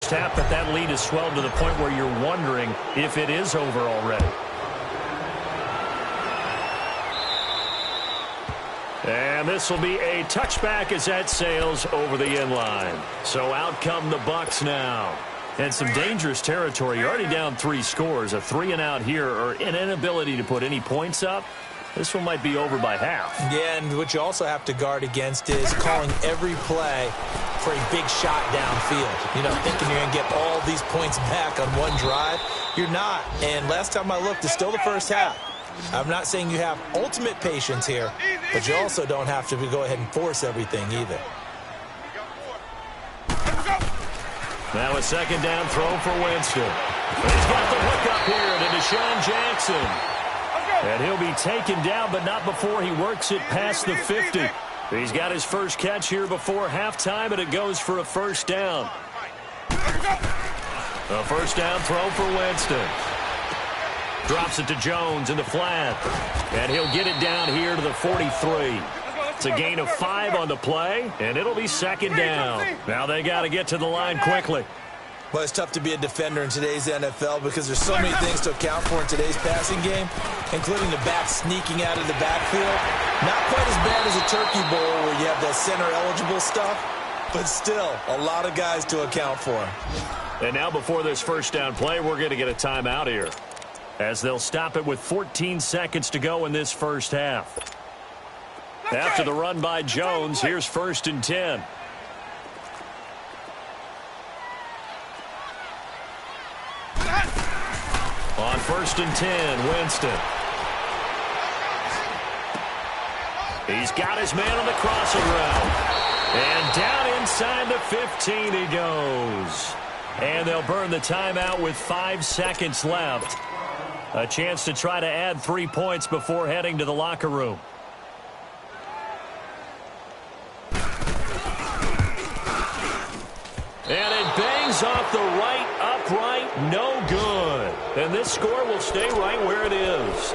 first half, but that lead has swelled to the point where you're wondering if it is over already. And this will be a touchback as that sails over the inline. So out come the Bucs now. And some dangerous territory. You're already down 3 scores. A 3-and-out here, or an inability to put any points up. This one might be over by half. Yeah, and what you also have to guard against is calling every play for a big shot downfield. You know, thinking you're going to get all these points back on one drive. You're not. And last time I looked, it's still the first half. I'm not saying you have ultimate patience here, but you also don't have to go ahead and force everything either. Now a second down throw for Winston. He's got the hook up here to Deshaun Jackson. And he'll be taken down, but not before he works it past the 50. He's got his first catch here before halftime, and it goes for a first down. A first down throw for Winston. Drops it to Jones in the flat. And he'll get it down here to the 43. It's a gain of 5 on the play, and it'll be second down. Now they got to get to the line quickly. Well, it's tough to be a defender in today's NFL because there's so many things to account for in today's passing game, including the back sneaking out of the backfield. Not quite as bad as a turkey bowl where you have that center-eligible stuff, but still a lot of guys to account for. And now before this first down play, we're going to get a timeout here, as they'll stop it with 14 seconds to go in this first half. After the run by Jones, here's 1st and 10. On 1st and 10, Winston. He's got his man on the crossing route. And down inside the 15 he goes. And they'll burn the timeout with 5 seconds left. A chance to try to add 3 points before heading to the locker room. And it bangs off the right upright, no good. And this score will stay right where it is.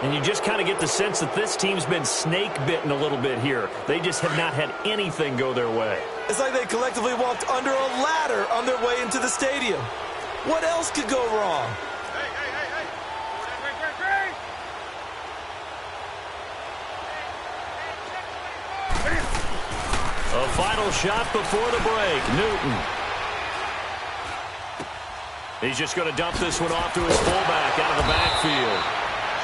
And you just kind of get the sense that this team's been snake-bitten a little bit here. They just have not had anything go their way. It's like they collectively walked under a ladder on their way into the stadium. What else could go wrong? A final shot before the break. Newton. He's just going to dump this one off to his fullback out of the backfield.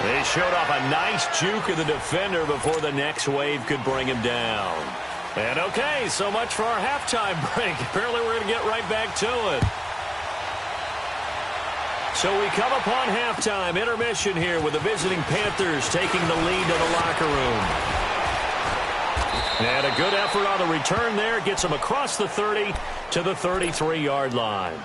They showed off a nice juke of the defender before the next wave could bring him down. And okay, so much for our halftime break. Apparently we're going to get right back to it. So we come upon halftime intermission here with the visiting Panthers taking the lead to the locker room. And a good effort on the return there. Gets them across the 30 to the 33-yard line.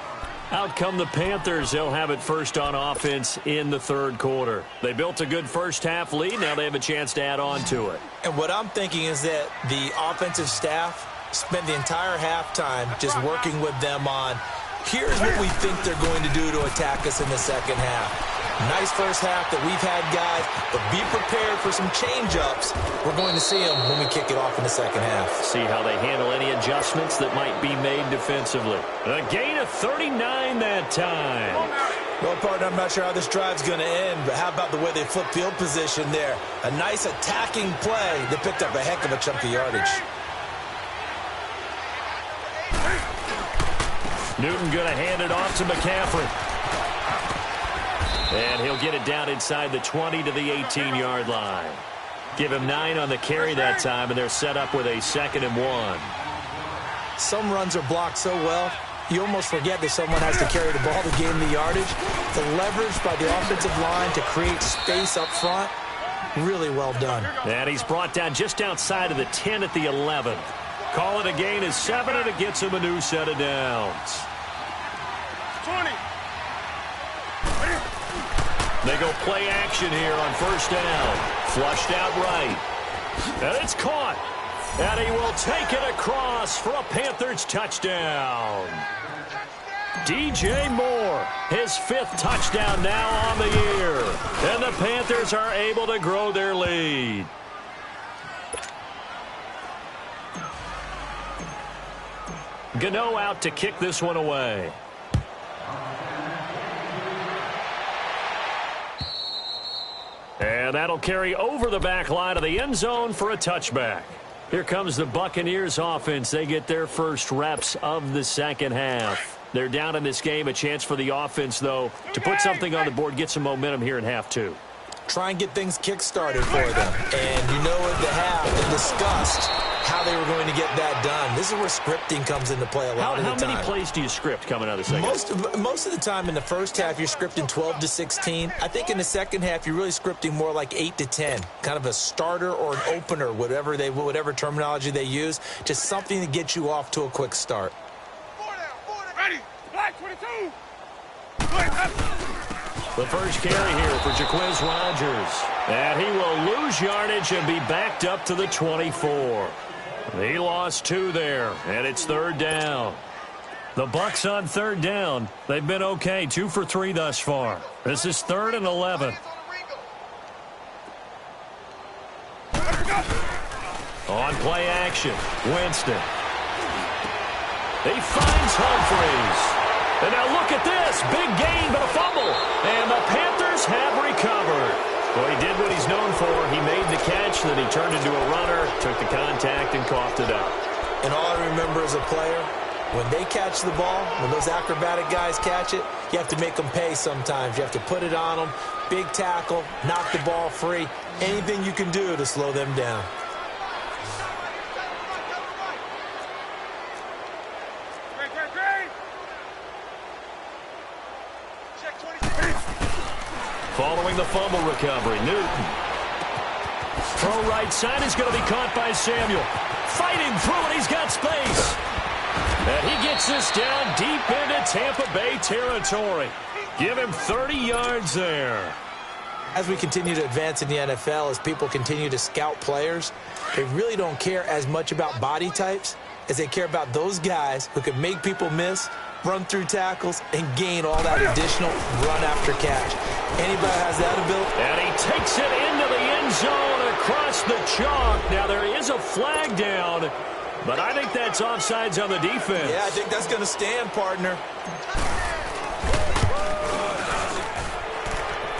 Out come the Panthers. They'll have it first on offense in the third quarter. They built a good first-half lead. Now they have a chance to add on to it. And what I'm thinking is that the offensive staff spent the entire halftime just working with them on, here's what we think they're going to do to attack us in the second half. Nice first half that we've had, guys, but be prepared for some change-ups. We're going to see them when we kick it off in the second half. See how they handle any adjustments that might be made defensively. A gain of 39 that time. Well, partner, I'm not sure how this drive's going to end, but how about the way they flip field position there? A nice attacking play that picked up a heck of a chunk of yardage. Newton going to hand it off to McCaffrey. And he'll get it down inside the 20 to the 18-yard line. Give him 9 on the carry that time, and they're set up with a 2nd and 1. Some runs are blocked so well, you almost forget that someone has to carry the ball to gain the yardage. The leverage by the offensive line to create space up front, really well done. And he's brought down just outside of the 10 at the 11. Call it a gain of 7, and it gets him a new set of downs. 20. They go play action here on first down. Flushed out right. And it's caught. And he will take it across for a Panthers touchdown. DJ Moore, his 5th touchdown now on the year. And the Panthers are able to grow their lead. Gano out to kick this one away. And that'll carry over the back line of the end zone for a touchback. Here comes the Buccaneers offense. They get their first reps of the second half. They're down in this game. A chance for the offense, though, to put something on the board, get some momentum here in half two. Try and get things kick-started for them. And you know at the half, they discussed how they were going to get that done. This is where scripting comes into play a lot of the time. How many plays do you script coming out of the second half? Most of the time in the first half, you're scripting 12 to 16. I think in the second half, you're really scripting more like 8 to 10. Kind of a starter or an opener, whatever terminology they use. Just something to get you off to a quick start. Ready. Black 22. The first carry here for Jaquiz Rogers. And he will lose yardage and be backed up to the 24. He lost 2 there, and it's third down. The Bucs on third down. They've been okay, 2 for 3 thus far. This is 3rd and 11. On play action, Winston. He finds Humphries. And now look at this. Big gain, but a fumble. And the Panthers have recovered. Well, he did what he's known for. He made the catch, then he turned into a runner, took the contact, and coughed it up. And all I remember as a player, when they catch the ball, when those acrobatic guys catch it, you have to make them pay sometimes. You have to put it on them. Big tackle, knock the ball free. Anything you can do to slow them down. Following the fumble recovery, Newton. Throw right side is going to be caught by Samuel. Fighting through it, he's got space. And he gets this down deep into Tampa Bay territory. Give him 30 yards there. As we continue to advance in the NFL, as people continue to scout players, they really don't care as much about body types as they care about those guys who can make people miss, run through tackles, and gain all that additional run after catch. Anybody has that ability. And he takes it into the end zone across the chalk. Now there is a flag down, but I think that's offsides on the defense. Yeah, I think that's going to stand, partner.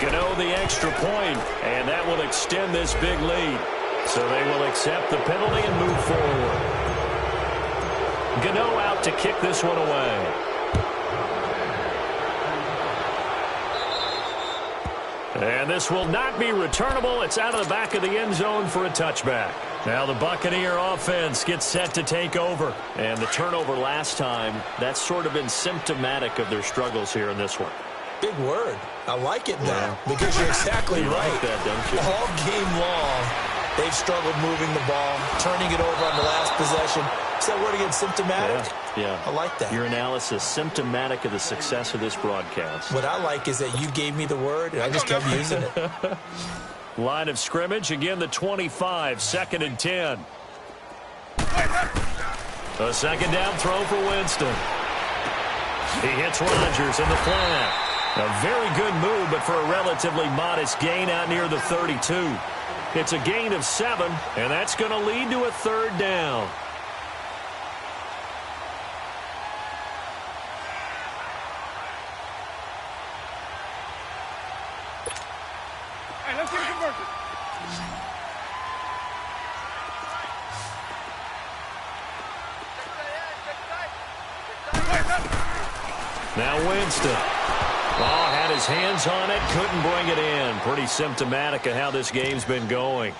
Gano the extra point, and that will extend this big lead. So they will accept the penalty and move forward. Gano out to kick this one away. And this will not be returnable. It's out of the back of the end zone for a touchback. Now the Buccaneer offense gets set to take over. And the turnover last time, that's sort of been symptomatic of their struggles here in this one. Big word. I like it now because you're exactly you right. Like that, don't you? All game long, they've struggled moving the ball, turning it over on the last possession. Is that word again, symptomatic? Yeah. I like that. Your analysis, symptomatic of the success of this broadcast. What I like is that you gave me the word, and I just kept using it. Line of scrimmage, again the 25, 2nd and 10. A second down throw for Winston. He hits Rogers in the flat. A very good move, but for a relatively modest gain out near the 32. It's a gain of 7, and that's going to lead to a third down. Hey, let's get a conversion. Now Winston. Oh, had his hands on it, couldn't bring it in. Pretty symptomatic of how this game's been going.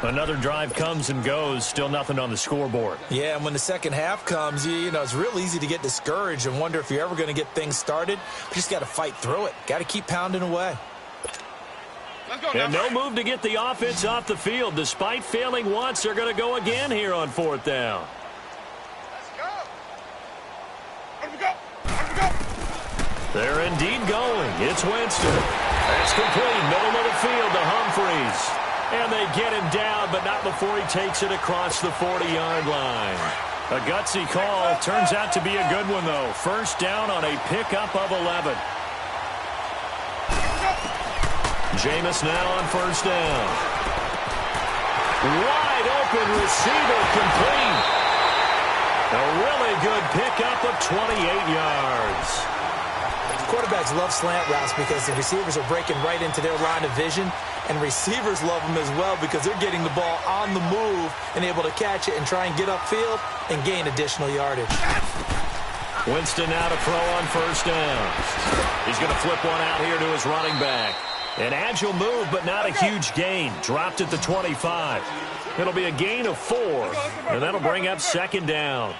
Another drive comes and goes, still nothing on the scoreboard. Yeah, and when the second half comes, you know, it's real easy to get discouraged and wonder if you're ever going to get things started. You just got to fight through it. Got to keep pounding away. Let's go, And no move to get the offense off the field. Despite failing once, they're going to go again here on 4th down. Let's go. Let me go. Let me go. They're indeed going. It's Winston. That's complete. Middle of the field to Humphries. And they get him down, but not before he takes it across the 40-yard line. A gutsy call. Turns out to be a good one, though. First down on a pickup of 11. Jameis now on first down. Wide open receiver complete. A really good pickup of 28 yards. Quarterbacks love slant routes because the receivers are breaking right into their line of vision, and receivers love them as well because they're getting the ball on the move and able to catch it and try and get upfield and gain additional yardage. Winston now to throw on first down. He's going to flip one out here to his running back. An agile move, but not a huge gain. Dropped at the 25. It'll be a gain of 4, and that'll bring up second down.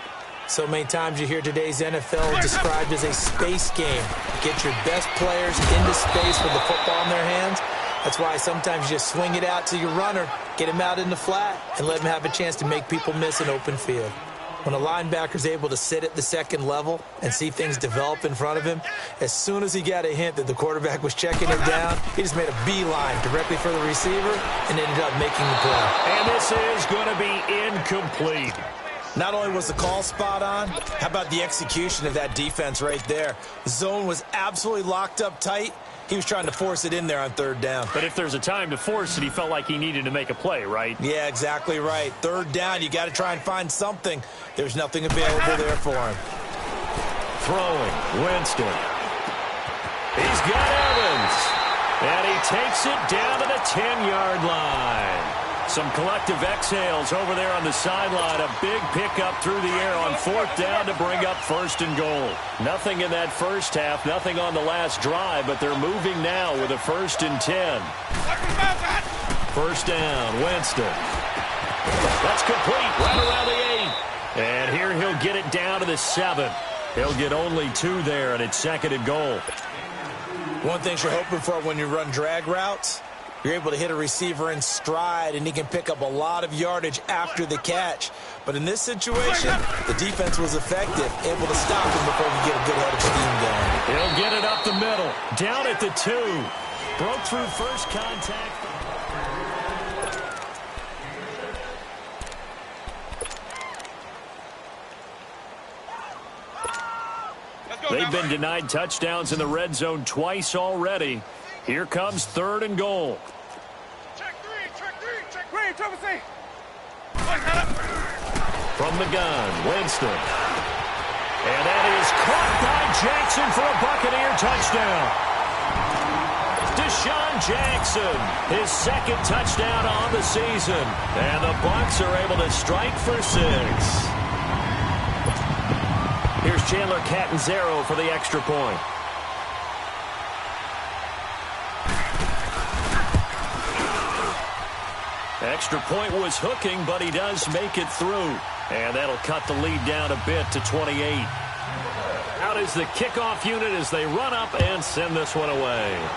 So many times you hear today's NFL described as a space game. Get your best players into space with the football in their hands. That's why sometimes you just swing it out to your runner, get him out in the flat, and let him have a chance to make people miss an open field. When a linebacker's able to sit at the second level and see things develop in front of him, as soon as he got a hint that the quarterback was checking it down, he just made a beeline directly for the receiver and ended up making the play. And this is going to be incomplete. Not only was the call spot on, how about the execution of that defense right there? The zone was absolutely locked up tight. He was trying to force it in there on third down. But if there's a time to force it, he felt like he needed to make a play, right? Yeah, exactly right. Third down, you got to try and find something. There's nothing available there for him. Throwing, Winston. He's got Evans. And he takes it down to the 10-yard line. Some collective exhales over there on the sideline. A big pickup through the air on fourth down to bring up first and goal. Nothing in that first half, nothing on the last drive, but they're moving now with a 1st and 10. First down, Winston. That's complete, right around the 8. And here he'll get it down to the 7. He'll get only 2 there, and it's 2nd and goal. One thing you're hoping for when you run drag routes, you're able to hit a receiver in stride, and he can pick up a lot of yardage after the catch. But in this situation, the defense was effective, able to stop him before we get a good head of steam going. He'll get it up the middle, down at the 2. Broke through first contact. They've been denied touchdowns in the red zone twice already. Here comes 3rd and goal. Check three, triple C. From the gun, Winston. And that is caught by Jackson for a Buccaneer touchdown. Deshaun Jackson, his 2nd touchdown on the season. And the Bucs are able to strike for 6. Here's Chandler Catanzaro for the extra point. Extra point was hooking, but he does make it through. And that'll cut the lead down a bit to 28. Out is the kickoff unit as they run up and send this one away.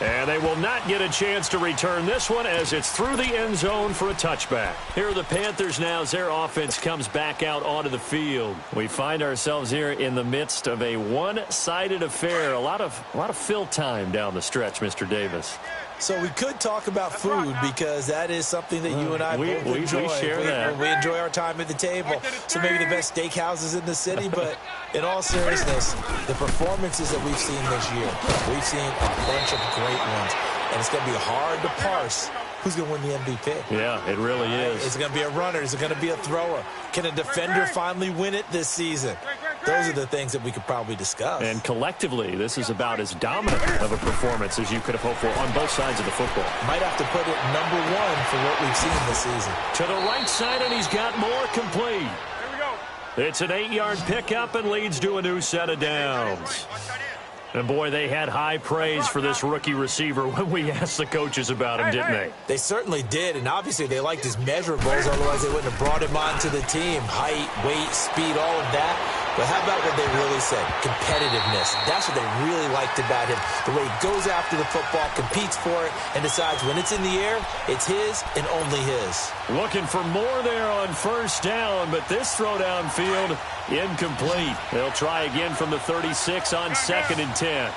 And they will not get a chance to return this one as it's through the end zone for a touchback. Here are the Panthers now as their offense comes back out onto the field. We find ourselves here in the midst of a one-sided affair. A lot of fill time down the stretch, Mr. Davis. So we could talk about food because that is something that you and I both enjoy. We share that. We enjoy our time at the table. So maybe the best steakhouses in the city, but in all seriousness, the performances that we've seen this year, we've seen a bunch of great ones. And it's going to be hard to parse who's going to win the MVP. Yeah, it really is. Is it going to be a runner? Is it going to be a thrower? Can a defender finally win it this season? Those are the things that we could probably discuss. And collectively, this is about as dominant of a performance as you could have hoped for on both sides of the football. Might have to put it number 1 for what we've seen this season. To the right side, and he's got more complete. Here we go. It's an 8-yard pickup and leads to a new set of downs. And, boy, they had high praise for this rookie receiver when we asked the coaches about him, didn't they? They certainly did, and obviously they liked his measurables, otherwise they wouldn't have brought him onto the team. Height, weight, speed, all of that. But how about what they really said? Competitiveness. That's what they really liked about him. The way he goes after the football, competes for it, and decides when it's in the air, it's his and only his. Looking for more there on first down, but this throw downfield, incomplete. They'll try again from the 36 on 2nd and 10.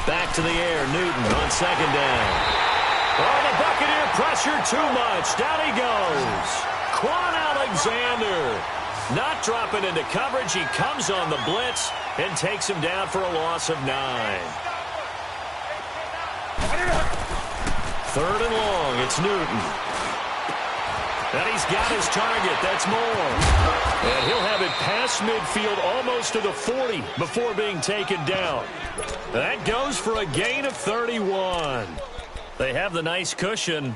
Back to the air, Newton on 2nd down. Oh, the Buccaneer pressure too much. Down he goes. Quan Alexander not dropping into coverage. He comes on the blitz and takes him down for a loss of 9. Third and long. It's Newton. And he's got his target. That's Moore. And he'll have it past midfield almost to the 40 before being taken down. That goes for a gain of 31. They have the nice cushion.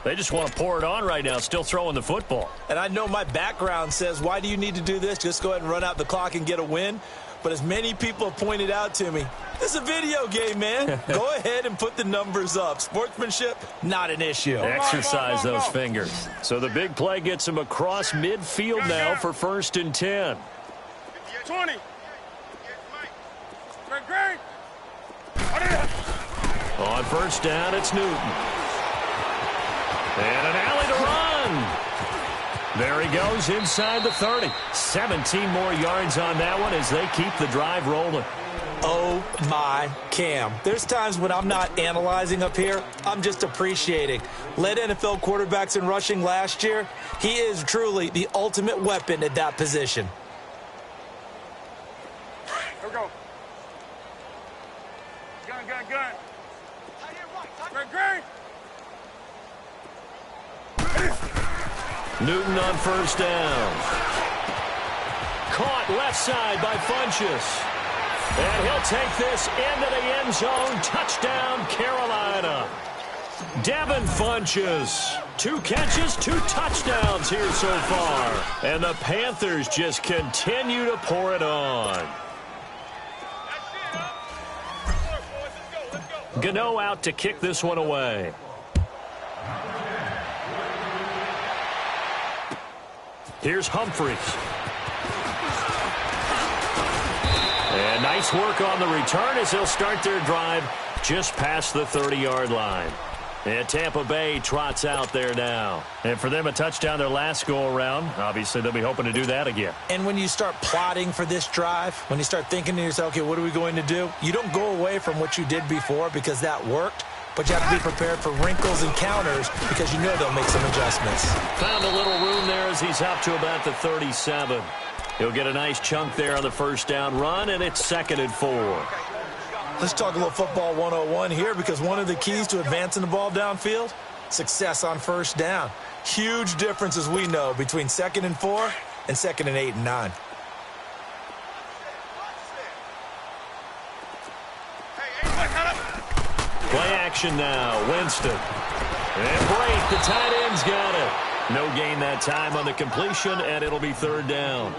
They just want to pour it on right now, still throwing the football. And I know my background says, why do you need to do this? Just go ahead and run out the clock and get a win. But as many people have pointed out to me, this is a video game, man. Go ahead and put the numbers up. Sportsmanship, not an issue. Exercise those fingers. So the big play gets him across midfield now for 1st and 10. 20. Great. On 1st down, it's Newton. And an alley to run. There he goes inside the 30. 17 more yards on that one as they keep the drive rolling. Oh, my Cam. There's times when I'm not analyzing up here. I'm just appreciating. Led NFL quarterbacks in rushing last year. He is truly the ultimate weapon at that position. Here we go. Gun. Great. Newton on 1st down. Caught left side by Funchess. And he'll take this into the end zone. Touchdown, Carolina. Devin Funchess. 2 catches, 2 touchdowns here so far. And the Panthers just continue to pour it on. Gano out to kick this one away. Here's Humphries. And nice work on the return as they'll start their drive just past the 30-yard line. And Tampa Bay trots out there now. And for them, a touchdown their last go-around. Obviously, they'll be hoping to do that again. And when you start plotting for this drive, when you start thinking to yourself, okay, what are we going to do? You don't go away from what you did before because that worked. But you have to be prepared for wrinkles and counters because you know they'll make some adjustments. Found a little room there as he's up to about the 37. He'll get a nice chunk there on the 1st down run, and it's 2nd and 4. Let's talk a little football 101 here because one of the keys to advancing the ball downfield, success on 1st down. Huge difference, as we know, between 2nd and 4 and 2nd and 8 and 9. Play action now. Winston. And break. The tight end's got it. No gain that time on the completion, and it'll be 3rd down.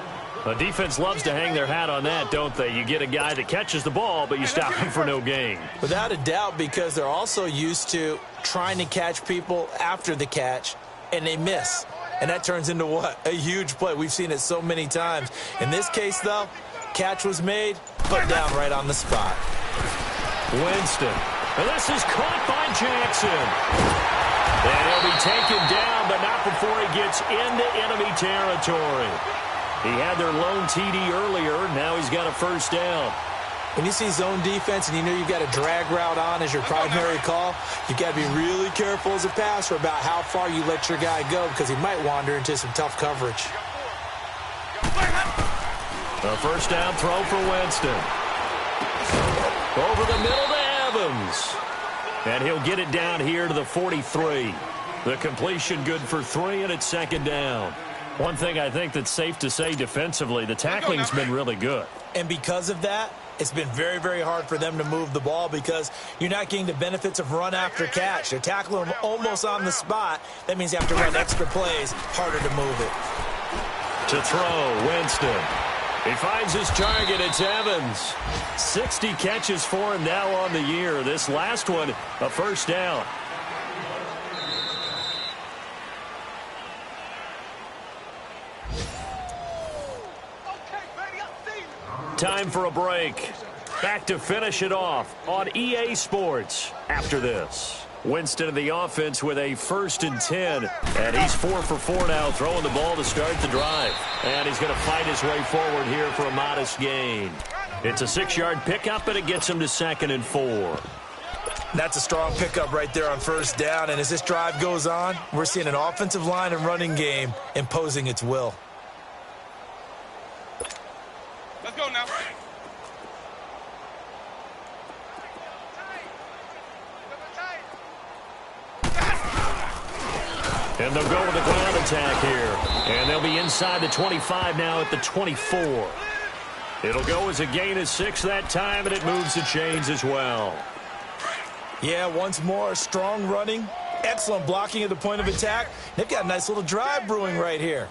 The defense loves to hang their hat on that, don't they? You get a guy that catches the ball, but you stop him for no gain. Without a doubt, because they're also used to trying to catch people after the catch, and they miss. And that turns into what? A huge play. We've seen it so many times. In this case, though, catch was made, put down right on the spot. Winston. And this is caught by Jackson. And he'll be taken down, but not before he gets into enemy territory. He had their lone TD earlier. Now he's got a 1st down. When you see zone defense and you know you've got a drag route on as your primary call, you've got to be really careful as a passer about how far you let your guy go because he might wander into some tough coverage. A 1st down throw for Winston. Over the middle to Evans. And he'll get it down here to the 43. The completion good for 3, and it's 2nd down. One thing I think that's safe to say defensively, the tackling's been really good. And because of that, it's been very, very hard for them to move the ball because you're not getting the benefits of run after catch. They're tackling them almost on the spot. That means you have to run extra plays, harder to move it. To throw, Winston. He finds his target. It's Evans. 60 catches for him now on the year. This last one, a 1st down. Time for a break. Back to finish it off on EA Sports after this. Winston in the offense with a 1st and 10. And he's 4 for 4 now, throwing the ball to start the drive. And he's going to fight his way forward here for a modest gain. It's a 6-yard pickup, and it gets him to 2nd and 4. That's a strong pickup right there on 1st down. And as this drive goes on, we're seeing an offensive line and running game imposing its will. Let's go now. attack here. And they'll be inside the 25 now at the 24. It'll go as a gain of 6 that time, and it moves the chains as well. Yeah, once more, strong running, excellent blocking at the point of attack. They've got a nice little drive brewing right here.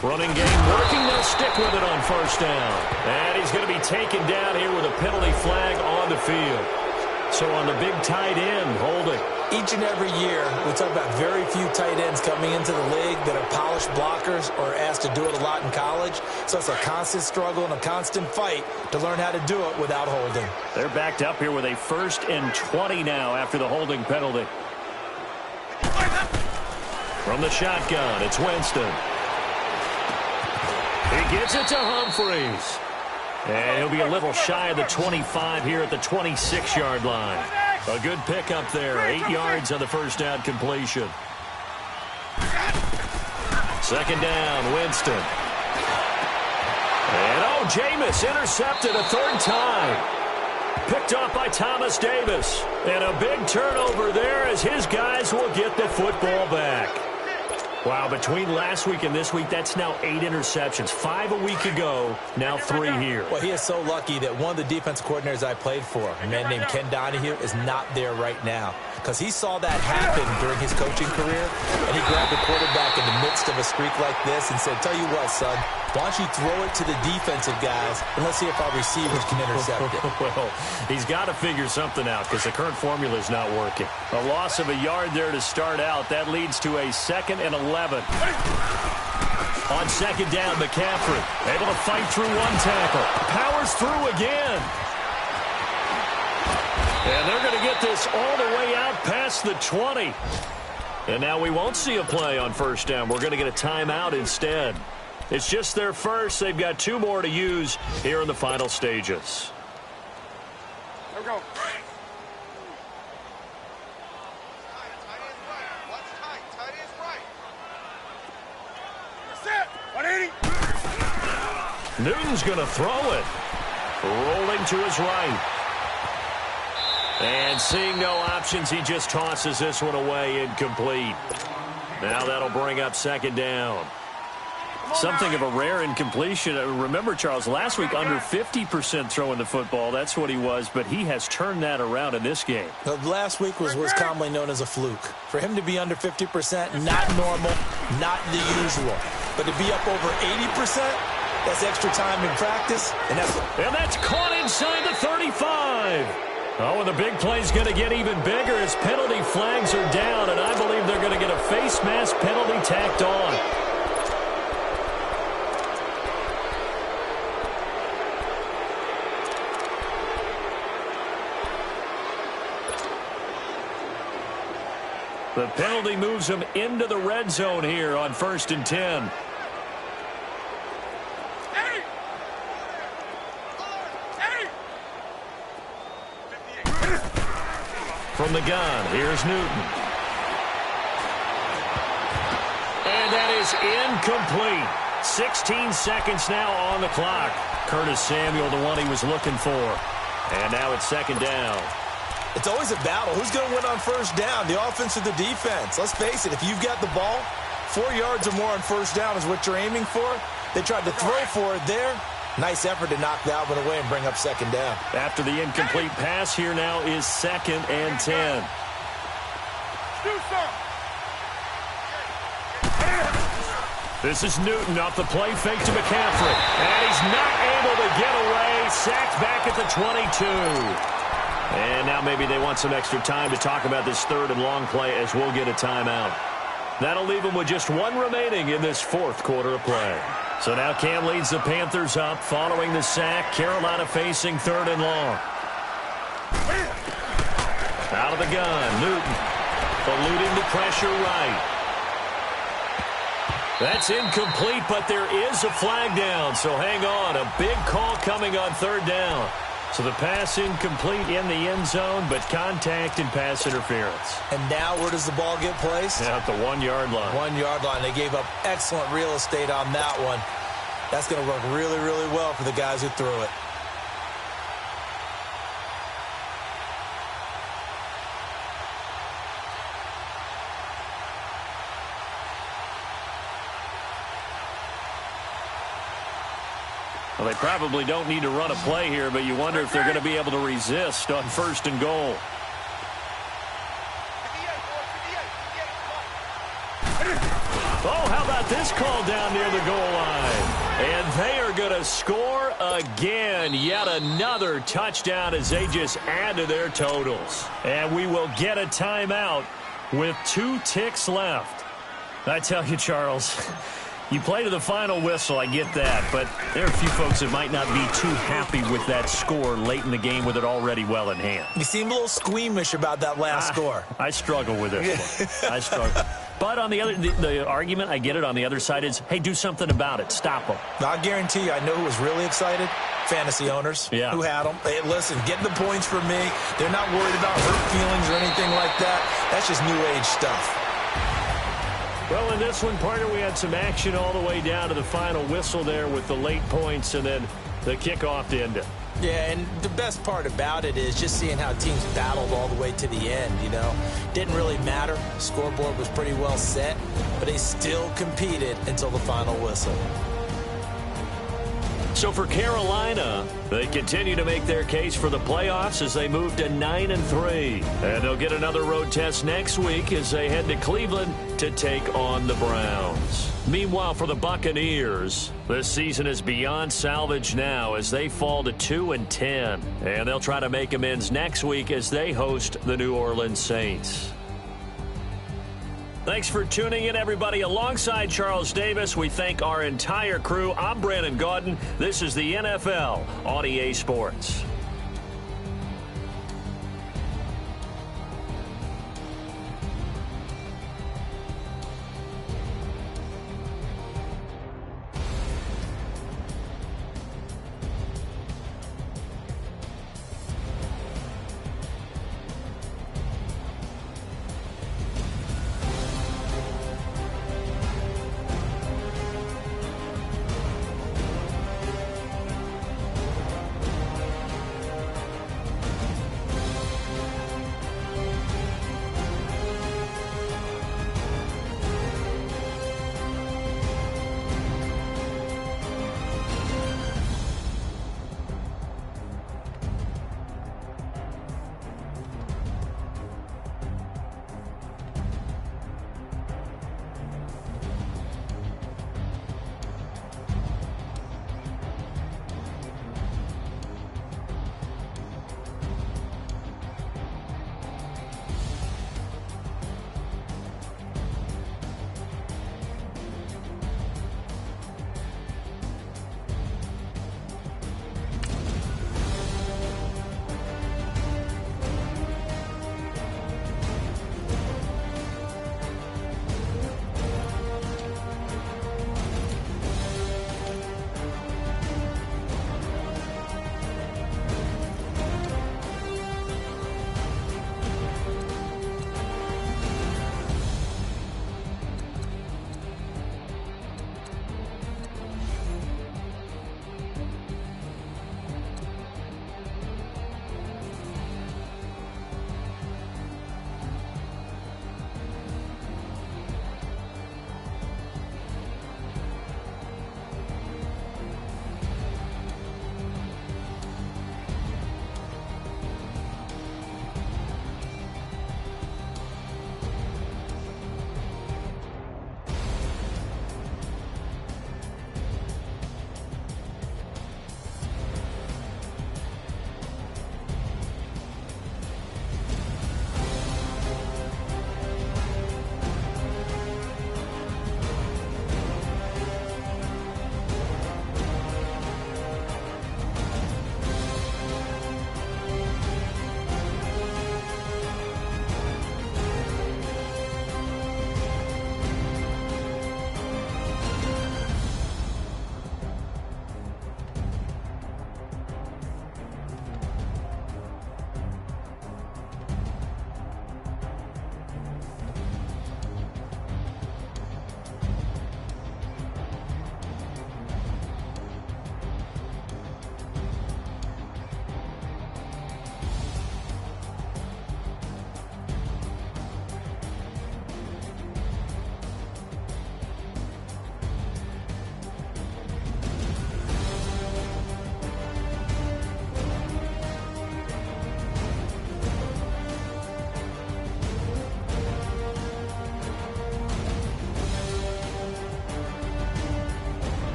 Running game working. They'll stick with it on first down. And he's going to be taken down here with a penalty flag on the field. So on the big tight end, holding. Each and every year, we talk about very few tight ends coming into the league that are polished blockers or asked to do it a lot in college. So it's a constant struggle and a constant fight to learn how to do it without holding. They're backed up here with a 1st and 20 now after the holding penalty. From the shotgun, it's Winston. He gets it to Humphries. And he'll be a little shy of the 25 here at the 26-yard line. A good pickup there. 8 yards on the first down completion. Second down, Winston. And, Jameis intercepted a 3rd time. Picked off by Thomas Davis. And a big turnover there as his guys will get the football back. Wow, between last week and this week, that's now 8 interceptions. 5 a week ago, now 3 here. Well, he is so lucky that one of the defensive coordinators I played for, a man named Ken Donahue, is not there right now. Because he saw that happen during his coaching career, and he grabbed the quarterback in the midst of a streak like this and said, tell you what, son, why don't you throw it to the defensive guys, and let's see if our receivers can intercept it. Well, he's got to figure something out because the current formula is not working. A loss of a yard there to start out. That leads to a 2nd and 11. On second down, McCaffrey able to fight through one tackle. Powers through again. And they're going to get this all the way out past the 20. And now we won't see a play on first down. We're going to get a timeout instead. It's just their first. They've got 2 more to use here in the final stages. Here we go. Newton's going to throw it. Rolling to his right. And seeing no options, he just tosses this one away, incomplete. Now that'll bring up second down. Something of a rare incompletion. Remember, Charles, last week under 50% throwing the football. That's what he was, but he has turned that around in this game. Last week was commonly known as a fluke. For him to be under 50%, not normal, not the usual. But to be up over 80%, that's extra time in practice. And that's caught inside the 35. Oh, and the big play's going to get even bigger as penalty flags are down, and I believe they're going to get a face mask penalty tacked on. The penalty moves him into the red zone here on 1st and 10. From the gun, here's Newton. And that is incomplete. 16 seconds now on the clock. Curtis Samuel, the one he was looking for. And now it's second down. It's always a battle. Who's going to win on first down, the offense or the defense? Let's face it, if you've got the ball, 4 yards or more on first down is what you're aiming for. They tried to throw for it there. Nice effort to knock that one away and bring up second down. After the incomplete pass, here now is 2nd and 10. This is Newton off the play fake to McCaffrey. And he's not able to get away. Sacked back at the 22. And now maybe they want some extra time to talk about this 3rd and long play as we'll get a timeout. That'll leave them with just 1 remaining in this 4th quarter of play. So now Cam leads the Panthers up following the sack. Carolina facing 3rd and long. Out of the gun, Newton. Eluding the pressure right. That's incomplete, but there is a flag down, so hang on. A big call coming on 3rd down. So the pass incomplete in the end zone, but contact and pass interference. And now where does the ball get placed? At the 1-yard line. 1-yard line. They gave up excellent real estate on that one. That's going to work really, really well for the guys who threw it. Well, they probably don't need to run a play here, but you wonder if they're going to be able to resist on 1st and goal. Oh, how about this call down near the goal line? And they are going to score again. Yet another touchdown as they just add to their totals. And we will get a timeout with 2 ticks left. I tell you, Charles, you play to the final whistle, I get that, but there are a few folks that might not be too happy with that score late in the game with it already well in hand. You seem a little squeamish about that last score. I struggle with this one. I struggle. But on the other, the argument, I get it, on the other side is, hey, do something about it. Stop them. I guarantee you, I know who was really excited. Fantasy owners who had them. Hey, listen, get the points for me. They're not worried about hurt feelings or anything like that. That's just new age stuff. Well, in this one, partner, we had some action all the way down to the final whistle there with the late points and then the kickoff to end it. Yeah, and the best part about it is just seeing how teams battled all the way to the end, you know. Didn't really matter. The scoreboard was pretty well set, but they still competed until the final whistle. So for Carolina, they continue to make their case for the playoffs as they move to 9-3. And they'll get another road test next week as they head to Cleveland to take on the Browns. Meanwhile, for the Buccaneers, this season is beyond salvage now as they fall to 2-10. And they'll try to make amends next week as they host the New Orleans Saints. Thanks for tuning in, everybody. Alongside Charles Davis, we thank our entire crew. I'm Brandon Gaudin. This is the NFL on EA Sports.